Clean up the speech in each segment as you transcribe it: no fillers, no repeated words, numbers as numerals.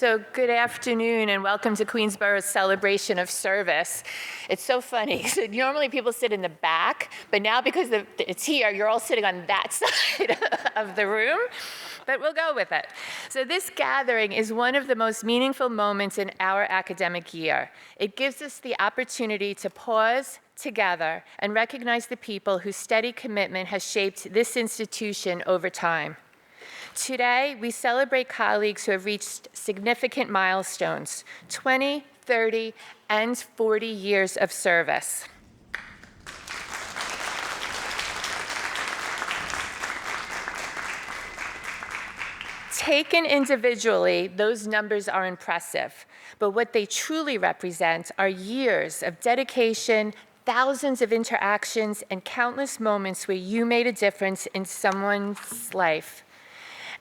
So good afternoon and welcome to Queensborough's celebration of service. It's so funny. So normally people sit in the back, but now because it's here, you're all sitting on that side of the room, but we'll go with it. So this gathering is one of the most meaningful moments in our academic year. It gives us the opportunity to pause together and recognize the people whose steady commitment has shaped this institution over time. Today, we celebrate colleagues who have reached significant milestones, 20, 30, and 40 years of service. Taken individually, those numbers are impressive, but what they truly represent are years of dedication, thousands of interactions, and countless moments where you made a difference in someone's life.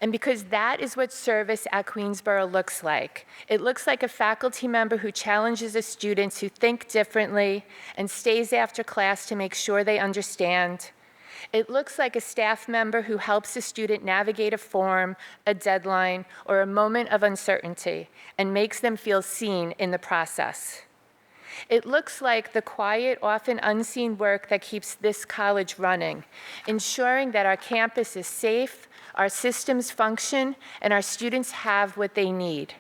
And because that is what service at Queensborough looks like. It looks like a faculty member who challenges the students who think differently and stays after class to make sure they understand. It looks like a staff member who helps a student navigate a form, a deadline, or a moment of uncertainty and makes them feel seen in the process. It looks like the quiet, often unseen work that keeps this college running, ensuring that our campus is safe, our systems function, and our students have what they need,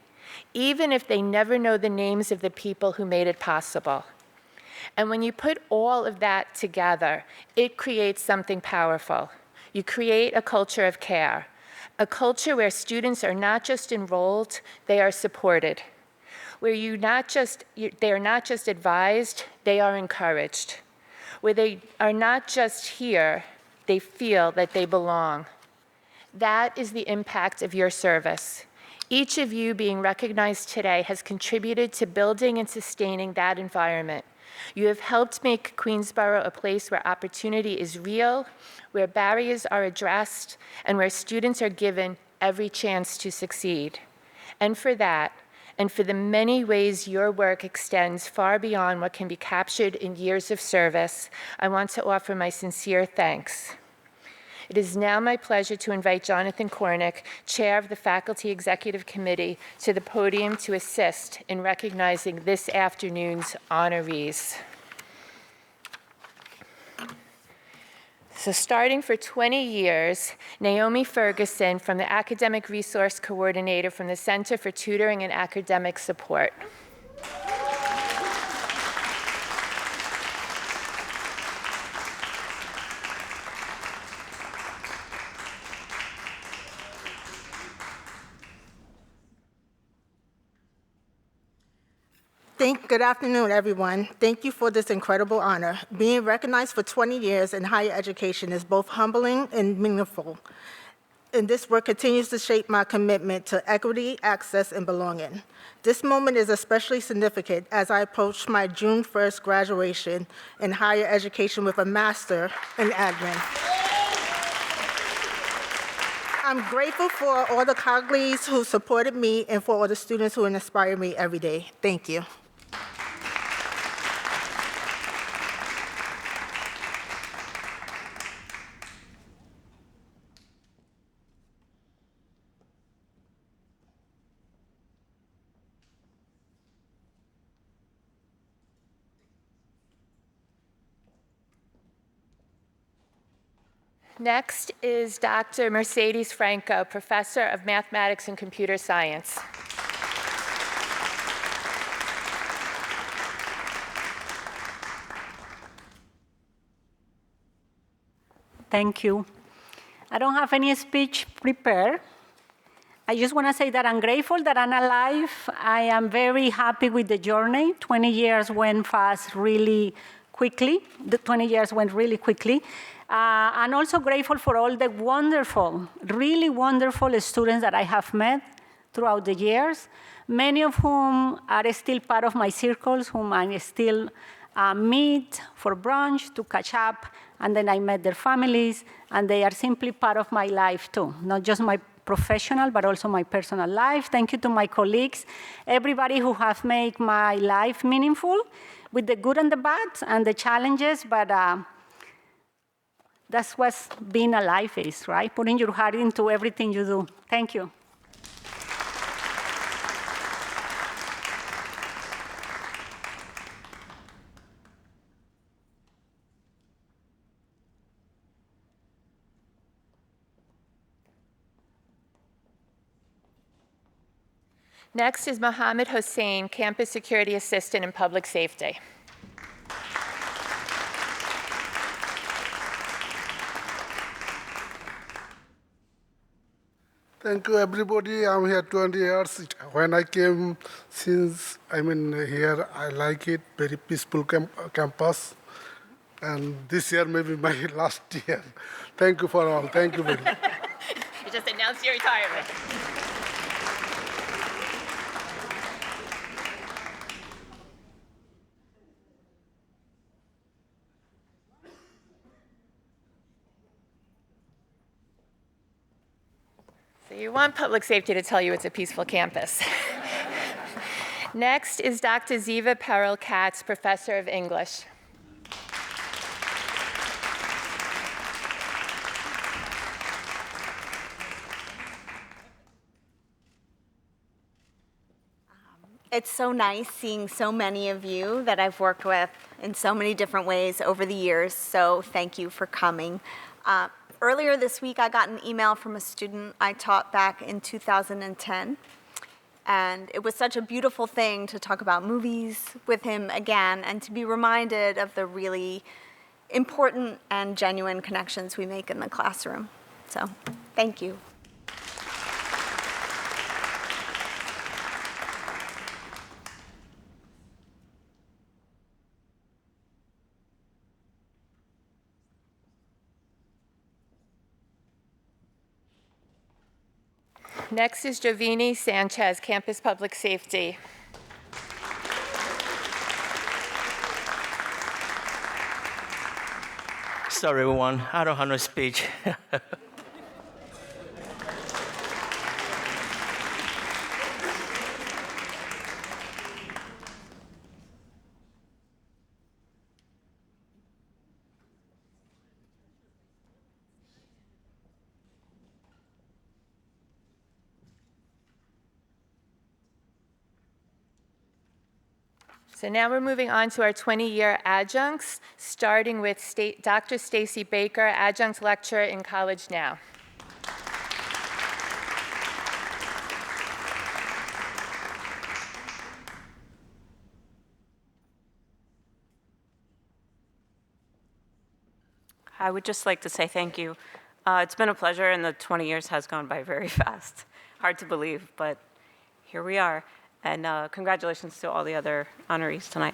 even if they never know the names of the people who made it possible. And when you put all of that together, it creates something powerful. You create a culture of care, a culture where students are not just enrolled, they are supported, where they are not just advised, they are encouraged, where they are not just here, they feel that they belong. That is the impact of your service. Each of you being recognized today has contributed to building and sustaining that environment. You have helped make Queensborough a place where opportunity is real, where barriers are addressed, and where students are given every chance to succeed. And for that, and for the many ways your work extends far beyond what can be captured in years of service, I want to offer my sincere thanks. It is now my pleasure to invite Jonathan Cornick, Chair of the Faculty Executive Committee, to the podium to assist in recognizing this afternoon's honorees. So starting for 20 years, Naomi Ferguson from the Academic Resource Coordinator from the Center for Tutoring and Academic Support. Good afternoon, everyone. Thank you for this incredible honor. Being recognized for 20 years in higher education is both humbling and meaningful. And this work continues to shape my commitment to equity, access, and belonging. This moment is especially significant as I approach my June 1st graduation in higher education with a master in admin. I'm grateful for all the colleagues who supported me and for all the students who inspire me every day. Thank you. Next is Dr. Mercedes Franco, Professor of Mathematics and Computer Science. Thank you. I don't have any speech prepared. I just want to say that I'm grateful that I'm alive. I am very happy with the journey. 20 years went fast really quickly. The 20 years went really quickly. I'm also grateful for all the wonderful, really wonderful students that I have met throughout the years, many of whom are still part of my circles, whom I still meet for brunch to catch up, and then I met their families, and they are simply part of my life too, not just my professional, but also my personal life. Thank you to my colleagues, everybody who has made my life meaningful, with the good and the bad and the challenges, but that's what being alive is, right? Putting your heart into everything you do. Thank you. Next is Mohammed Hossein, Campus Security Assistant in Public Safety. Thank you, everybody. I'm here 20 years. When I came, since here, I like it. Very peaceful campus. And this year may be my last year. Thank you for all. Thank you very much. You just announced your retirement. So you want public safety to tell you it's a peaceful campus. Next is Dr. Ziva Perel-Katz, Professor of English. It's so nice seeing so many of you that I've worked with in so many different ways over the years, so thank you for coming. Earlier this week, I got an email from a student I taught back in 2010, and it was such a beautiful thing to talk about movies with him again and to be reminded of the really important and genuine connections we make in the classroom. So, thank you. Next is Jovini Sanchez, Campus Public Safety. Sorry, everyone. I don't have no speech. So now we're moving on to our 20-year adjuncts, starting with Dr. Stacy Baker, adjunct lecturer in College Now. I would just like to say thank you. It's been a pleasure, and the 20 years has gone by very fast. Hard to believe, but here we are. And congratulations to all the other honorees tonight.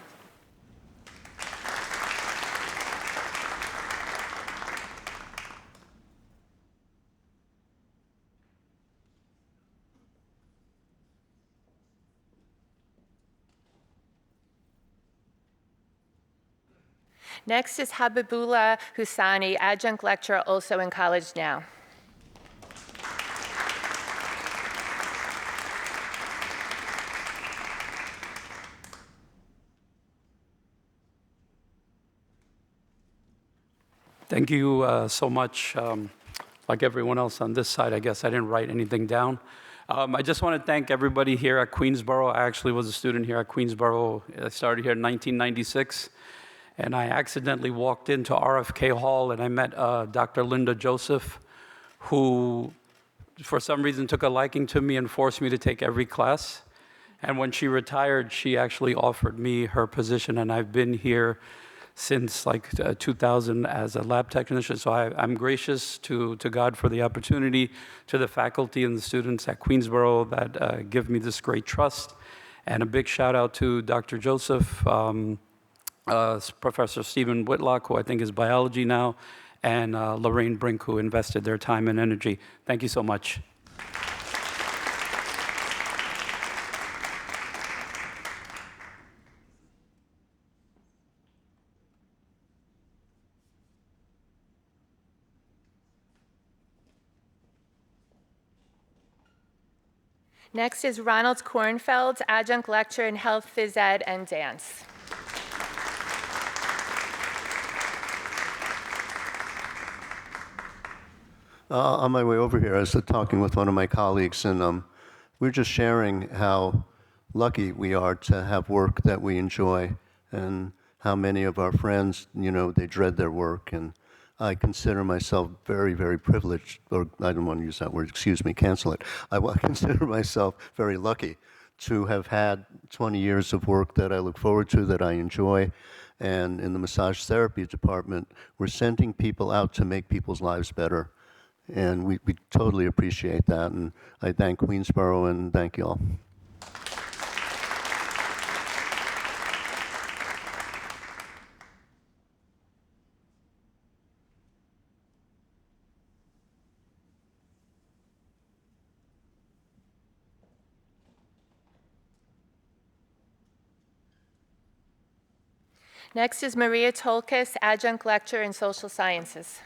Next is Habibullah Husani, adjunct lecturer also in College Now. Thank you so much. Like everyone else on this side, I guess I didn't write anything down. I just want to thank everybody here at Queensborough. I actually was a student here at Queensborough. I started here in 1996, and I accidentally walked into RFK Hall, and I met Dr. Linda Joseph, who for some reason took a liking to me and forced me to take every class. And when she retired, she actually offered me her position, and I've been here since like 2000 as a lab technician. So I'm gracious to God for the opportunity, to the faculty and the students at Queensborough that give me this great trust. And a big shout out to Dr. Joseph, Professor Stephen Whitlock, who I think is biology now, and Lorraine Brink, who invested their time and energy. Thank you so much. Next is Ronald Kornfeld, adjunct lecturer in health, phys ed, and dance. On my way over here, I was talking with one of my colleagues, and we were just sharing how lucky we are to have work that we enjoy, and how many of our friends, they dread their work, and I consider myself very, very privileged, or I don't want to use that word, excuse me, cancel it. I consider myself very lucky to have had 20 years of work that I look forward to, that I enjoy. And in the massage therapy department, we're sending people out to make people's lives better. And we totally appreciate that. And I thank Queensborough and thank you all. Next is Maria Tolkas, adjunct lecturer in social sciences.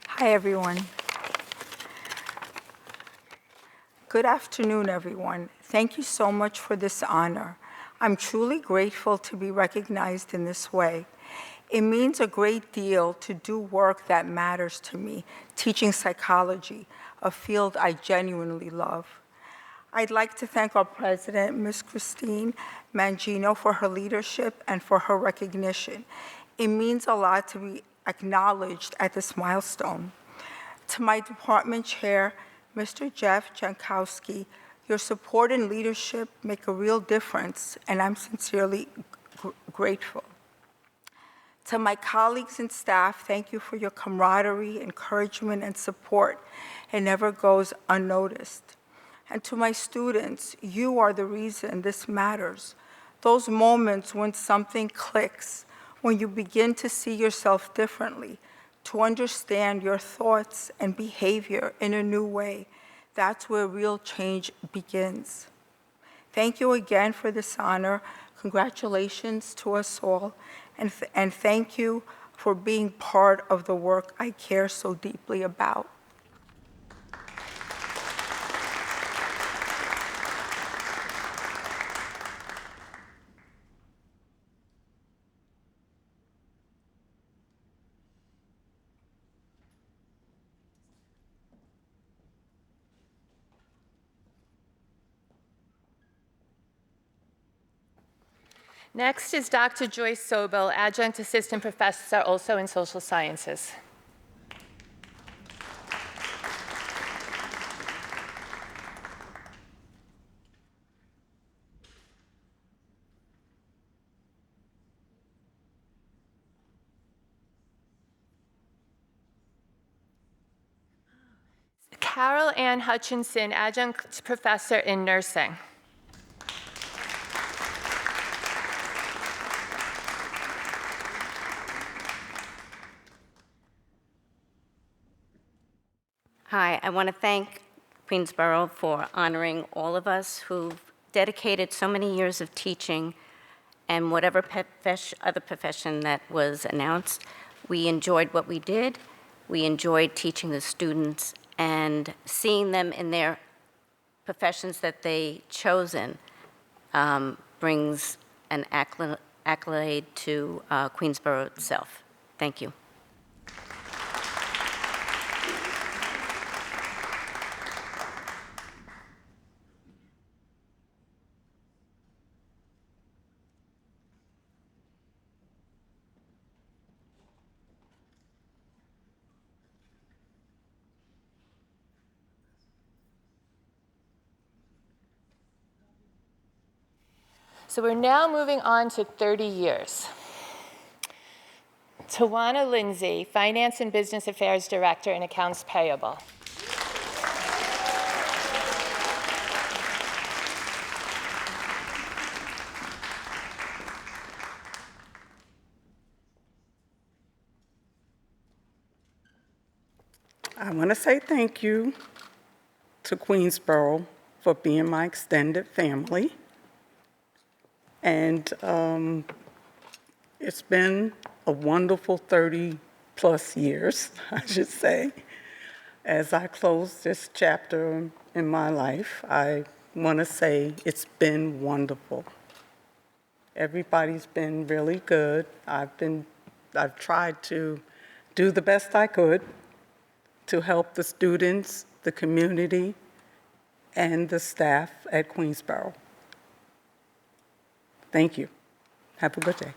Hi, everyone. Good afternoon, everyone. Thank you so much for this honor. I'm truly grateful to be recognized in this way. It means a great deal to do work that matters to me, teaching psychology, a field I genuinely love. I'd like to thank our president, Ms. Christine Mangino, for her leadership and for her recognition. It means a lot to be acknowledged at this milestone. To my department chair, Mr. Jeff Jankowski, your support and leadership make a real difference, and I'm sincerely grateful. To my colleagues and staff, thank you for your camaraderie, encouragement, and support. It never goes unnoticed. And to my students, you are the reason this matters. Those moments when something clicks, when you begin to see yourself differently, to understand your thoughts and behavior in a new way, that's where real change begins. Thank you again for this honor. Congratulations to us all, and thank you for being part of the work I care so deeply about. Next is Dr. Joyce Sobel, adjunct assistant professor, also in social sciences. Carol Ann Hutchinson, adjunct professor in nursing. Hi, I want to thank Queensborough for honoring all of us who've dedicated so many years of teaching and whatever other profession that was announced. We enjoyed what we did. We enjoyed teaching the students and seeing them in their professions that they chosen brings an accolade to Queensborough itself. Thank you. So we're now moving on to 30 years. Tawana Lindsay, Finance and Business Affairs Director and Accounts Payable. I want to say thank you to Queensborough for being my extended family. And it's been a wonderful 30-plus years, I should say. As I close this chapter in my life, I want to say it's been wonderful. Everybody's been really good. I've tried to do the best I could to help the students, the community, and the staff at Queensborough. Thank you. Have a good day.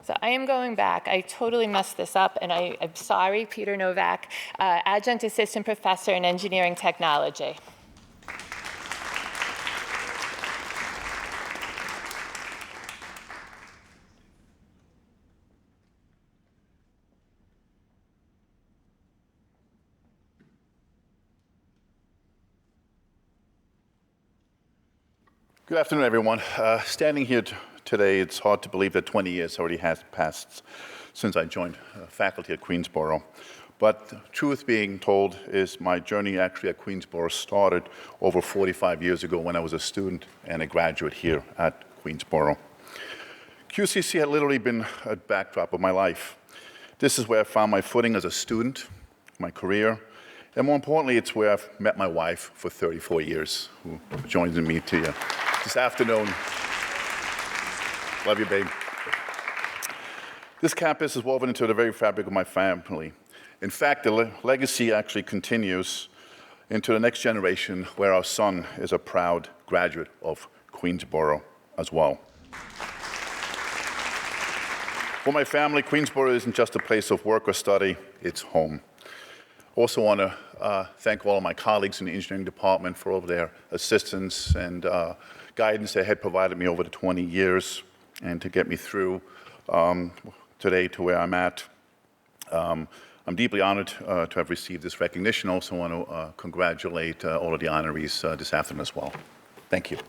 So I am going back. I totally messed this up, and I'm sorry, Peter Novak, Adjunct Assistant Professor in Engineering Technology. Good afternoon, everyone. Standing here today, it's hard to believe that 20 years already has passed since I joined faculty at Queensborough. But truth being told is my journey actually at Queensborough started over 45 years ago when I was a student and a graduate here at Queensborough. QCC had literally been a backdrop of my life. This is where I found my footing as a student, my career, and more importantly, it's where I've met my wife for 34 years, who joins me to you this afternoon. Love you, babe. This campus is woven into the very fabric of my family. In fact, the legacy actually continues into the next generation, where our son is a proud graduate of Queensborough as well. For my family, Queensborough isn't just a place of work or study, it's home. I also want to thank all of my colleagues in the engineering department for all of their assistance and guidance they had provided me over the 20 years and to get me through today to where I'm at. I'm deeply honored to have received this recognition. I also want to congratulate all of the honorees this afternoon as well. Thank you.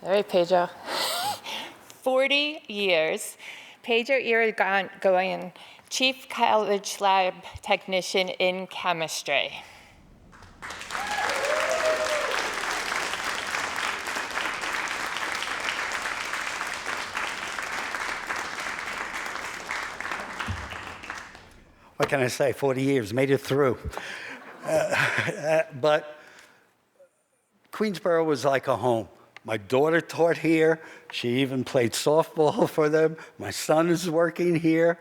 All right, Pedro. 40 years. Pedro Irigoyen, Chief College Lab Technician in Chemistry. What can I say? 40 years, made it through. But Queensborough was like a home. My daughter taught here. She even played softball for them. My son is working here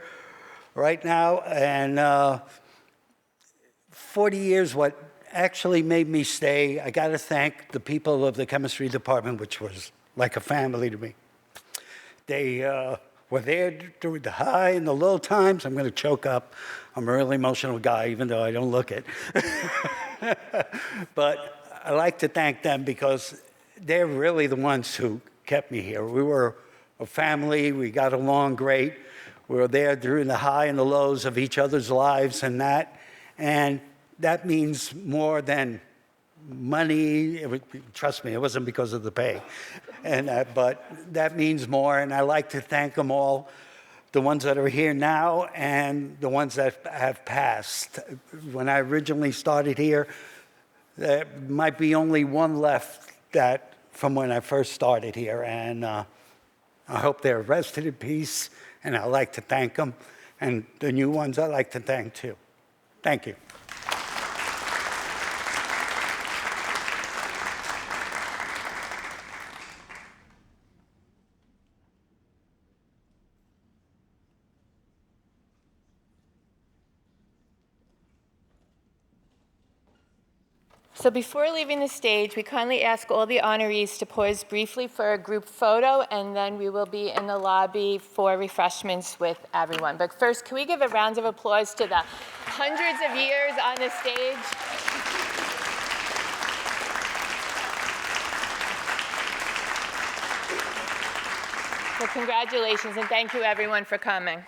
right now. And 40 years, what actually made me stay, I got to thank the people of the chemistry department, which was like a family to me. They were there through the high and the low times. I'm going to choke up. I'm a really emotional guy, even though I don't look it. But I like to thank them because they're really the ones who kept me here. We were a family. We got along great. We were there during the high and the lows of each other's lives and that. And that means more than money. Trust me, it wasn't because of the pay. But that means more, and I like to thank them all, the ones that are here now and the ones that have passed. When I originally started here, there might be only one left that from when I first started here, and I hope they're rested in peace, and I like to thank them, and the new ones I like to thank too. Thank you. So before leaving the stage, we kindly ask all the honorees to pause briefly for a group photo, and then we will be in the lobby for refreshments with everyone. But first, can we give a round of applause to the hundreds of years on the stage? Well, congratulations, and thank you, everyone, for coming.